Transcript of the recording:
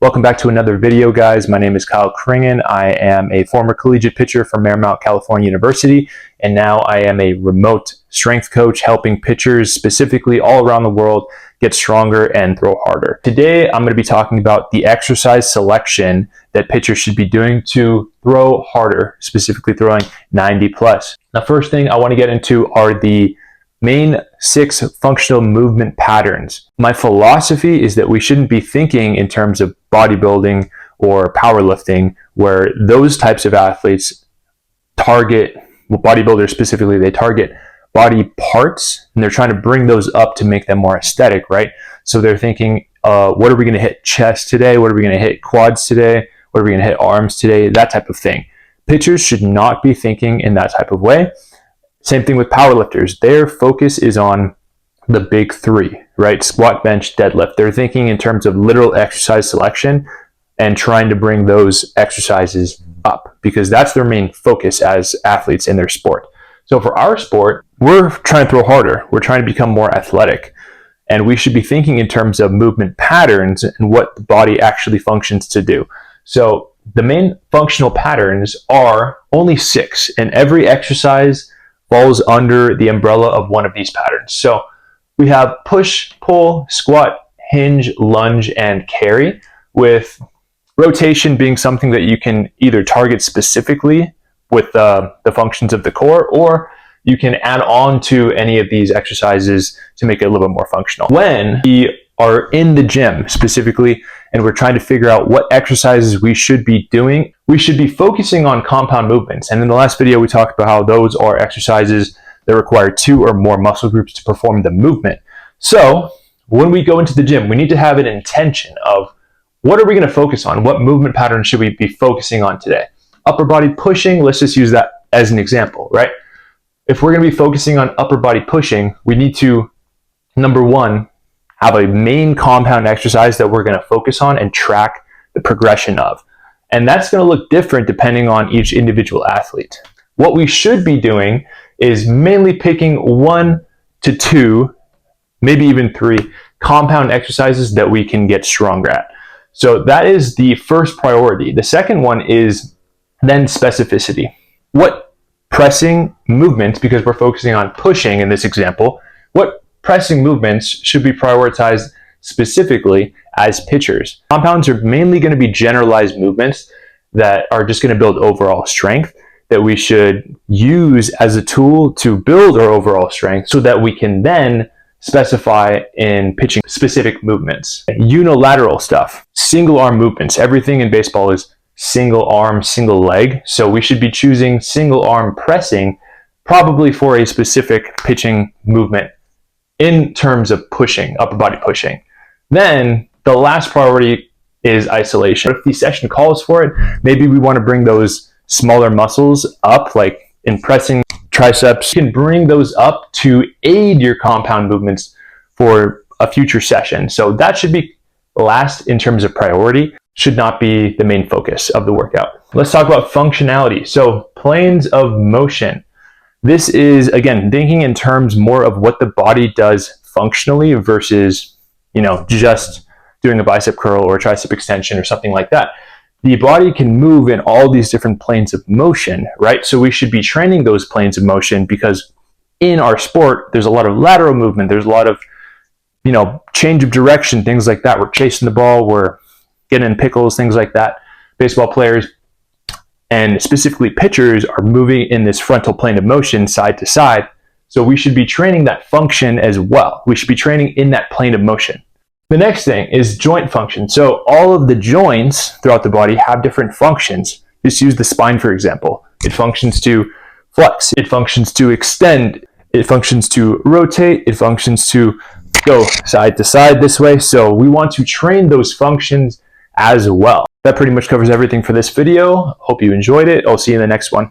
Welcome back to another video, guys. My name is Kyle Kringen. I am a former collegiate pitcher from Marymount, California University, and now I am a remote strength coach helping pitchers specifically all around the world get stronger and throw harder. Today, I'm going to be talking about the exercise selection that pitchers should be doing to throw harder, specifically throwing 90 plus. The first thing I want to get into are the main 6 functional movement patterns. My philosophy is that we shouldn't be thinking in terms of bodybuilding or powerlifting, where those types of athletes target, bodybuilders specifically, they target body parts and they're trying to bring those up to make them more aesthetic, right? So they're thinking, what are we going to hit chest today? What are we going to hit quads today? What are we going to hit arms today? That type of thing. Pitchers should not be thinking in that type of way. Same thing with powerlifters. Their focus is on the big 3, right? Squat, bench, deadlift. They're thinking in terms of literal exercise selection and trying to bring those exercises up because that's their main focus as athletes in their sport. So for our sport, we're trying to throw harder. We're trying to become more athletic. And we should be thinking in terms of movement patterns and what the body actually functions to do. So the main functional patterns are only 6, and every exercise falls under the umbrella of one of these patterns. So we have push, pull, squat, hinge, lunge, and carry, with rotation being something that you can either target specifically with the functions of the core, or you can add on to any of these exercises to make it a little bit more functional. When we are in the gym specifically, and we're trying to figure out what exercises we should be doing, we should be focusing on compound movements. And in the last video, we talked about how those are exercises that require 2 or more muscle groups to perform the movement. So when we go into the gym, we need to have an intention of what are we going to focus on? What movement pattern should we be focusing on today? Upper body pushing, let's just use that as an example, right? If we're going to be focusing on upper body pushing, we need to, number 1, have a main compound exercise that we're going to focus on and track the progression of. And that's going to look different depending on each individual athlete. What we should be doing is mainly picking 1 to 2, maybe even 3 compound exercises that we can get stronger at. So that is the first priority. The second one is then specificity. What pressing movements, because we're focusing on pushing in this example, what pressing movements should be prioritized specifically as pitchers? Compounds are mainly going to be generalized movements that are just going to build overall strength that we should use as a tool to build our overall strength so that we can then specify in pitching specific movements. Unilateral stuff, single arm movements. Everything in baseball is single arm, single leg. So we should be choosing single arm pressing probably for a specific pitching movement in terms of pushing, upper body pushing. Then the last priority is isolation. If the session calls for it, maybe we want to bring those smaller muscles up, like in pressing triceps. You can bring those up to aid your compound movements for a future session. So that should be last in terms of priority, should not be the main focus of the workout. Let's talk about functionality. So planes of motion. This is, again, thinking in terms more of what the body does functionally versus, just doing a bicep curl or a tricep extension or something like that. The body can move in all these different planes of motion, right? So we should be training those planes of motion because in our sport, there's a lot of lateral movement. There's a lot of, change of direction, things like that. We're chasing the ball, we're getting in pickles, things like that. Baseball players, and specifically pitchers, are moving in this frontal plane of motion side to side. So we should be training that function as well. We should be training in that plane of motion. The next thing is joint function. So all of the joints throughout the body have different functions. Just use the spine, for example. It functions to flex. It functions to extend. It functions to rotate. It functions to go side to side this way. So we want to train those functions as well. That pretty much covers everything for this video. Hope you enjoyed it. I'll see you in the next one.